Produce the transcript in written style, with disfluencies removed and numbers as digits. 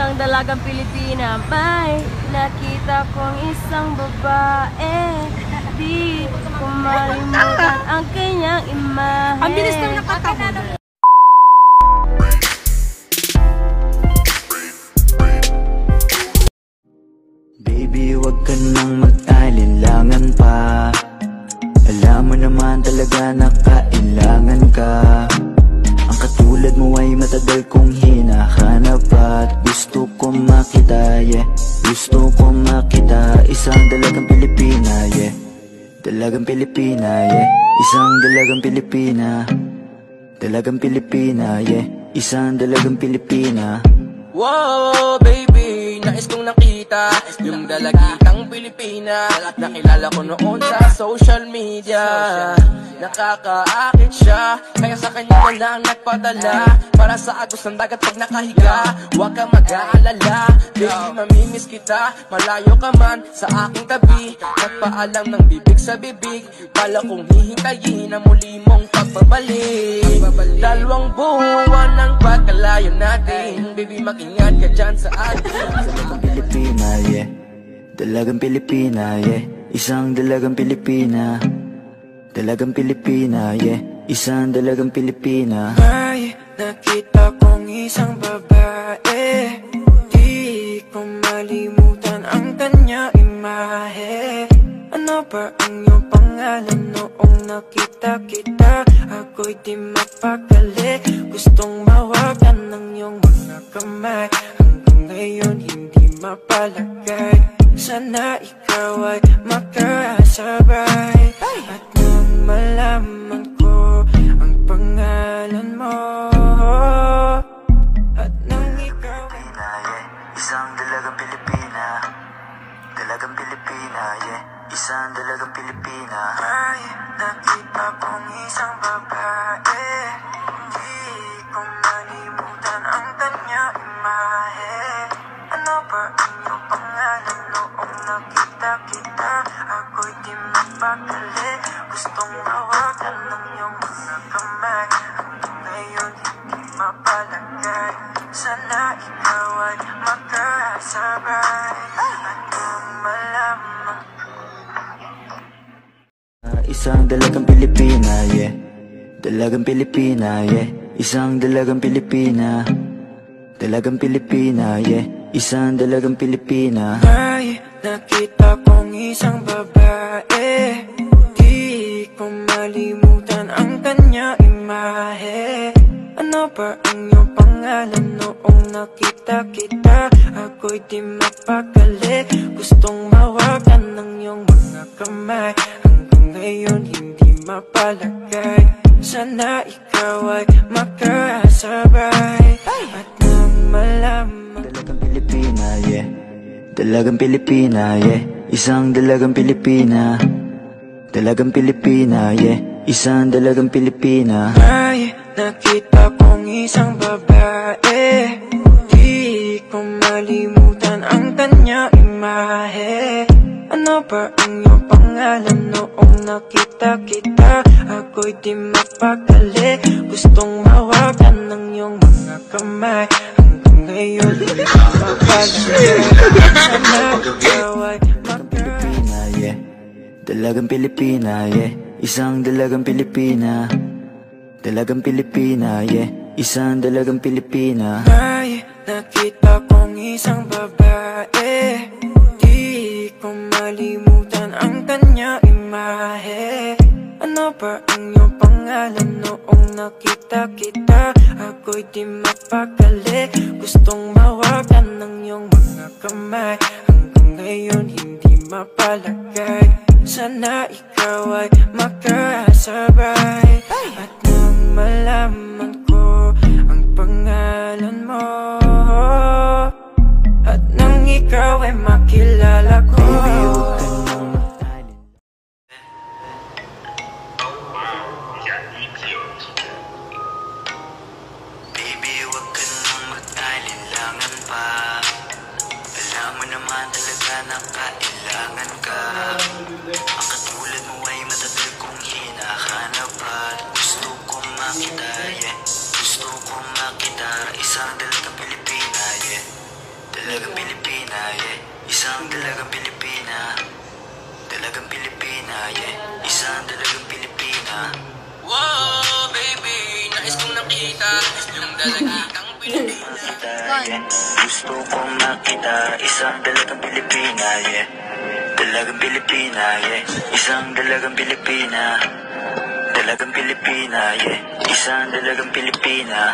isang dalagang Pilipina. May nakita kong isang babae, di ko malimutan ang kanyang imahe. Ang bilis lang nakatawa. Baby, wag ka nang mag-alinlangan pa. Alam mo naman talaga na kailangan ka. Ang katulad mo ay matagal kong hinahanap at gusto ko makita, yeah. Gusto ko makita isang dalagang Pilipina, yeah. Dalagang Pilipina, yeah. Isang dalagang Pilipina. Dalagang Pilipina, yeah. Isang dalagang Pilipina. Wow, baby, nais kong nakita yung dalagitang Pilipina. Nakilala ko noon sa social media. Nakakaakit siya, kaya sa kanya na lang nagpadala. Para sa agos ng dagat pag nakahiga, huwag ka mag-aalala. Baby, mamimiss kita, malayo ka man sa aking tabi. Nagpaalam ng bibig sa bibig, pala kong hihintayin ang muli mong pagbabalik. Dalawang buwan ng pagkalayo natin, baby, mag-ingat ka dyan sa atin. Dalagang Pilipina, yeah. Dalagang Pilipina, yeah. Isang dalagang Pilipina. Dalagang Pilipina, yeah. Isang dalagang Pilipina. May nakita kong isang babae, di ko malimutan ang kanya imahe. Ano ba ang iyong pangalan noong nakita kita? Ako'y di mapakali, gustong mawagan ng iyong mga kamay. Hanggang ngayon hindi mapalagay, sana ikaw ay makasabay. At nang malaman ko ang pangalan mo, at nang ikaw ay Isang dalagang Pilipina. Dalagang Pilipina, yeah. Isang dalagang Pilipina. ay nakita kong isang babae, di ko malimutan ang kanya imahe. Ano ba ang iyong pangalan noong nakita kita? Ako'y di mapakali, gustong mawagan ng iyong mga kamay. Hanggang ngayon hindi mapalagay, sana ikaw ay makasabay. At nang malaman Isang dalagang Pilipina, yeah. Dalagang Pilipina, yeah. Isang dalagang Pilipina. Dalagang Pilipina, yeah. Isang dalagang Pilipina. May nakita kong isang babae, di ko malimutan ang kanya imahe. Ano ba ang iyong pangalan noong nakita kita? Ako'y di mapakali, gustong mawagan ng iyong mga kamay. Hanggang ngayon hindi mapalagay, sana ikaw ay makasabay. At nang malaman Dalagang Pilipina, yeah. Dalagang Pilipina, yeah. Isang dalagang Pilipina. Dalagang Pilipina, yeah. Isang dalagang Pilipina. May nakita kong isang babae, di ko malimutan ang kanya imahe. Ano ba ang iyong pangalan noong nakita kita? Ako'y di mapakali, gustong mawagan ng iyong mga kamay. Hanggang ngayon hindi mapalagay, sana ikaw ay Pilipina, yeah. Dalagang Pilipina, yeah. Isang dalagang Pilipina. Dalagang Pilipina, yeah. Isang dalagang Pilipina. May nakita kong isang babae, di ko malimutan ang kanya imahe. Ano ba ang iyong pangalan noong nakita kita? Ako'y di mapakali, gustong mawagan ng iyong mga kamay. Hanggang ngayon hindi mapalagay, sana ikaw ay makasabay. At nang malaman ko ang pangalan mo, at nang ikaw ay makilala ko, Baby, wag ka nang mag-alinlangan pa. Alam mo naman talaga na kailangan ka. Ang katulad mo ay matagal kong hinahanap at gusto ko makita, yeah. Gusto ko makita isang dalagang Pilipina, yeah. Dalagang Pilipina, yeah. Isang dalagang Pilipina. Dalagang Pilipina, yeah. Isang dalagang Pilipina. Wow, baby, nais kong nakita yung dalagitang Pilipina. Yeah. Gusto kong makita isang dalagang Pilipina, yeah. Dalagang Pilipina, yeah. Isang dalagang Pilipina. Dalagang Pilipina, yeah. Isang dalagang Pilipina.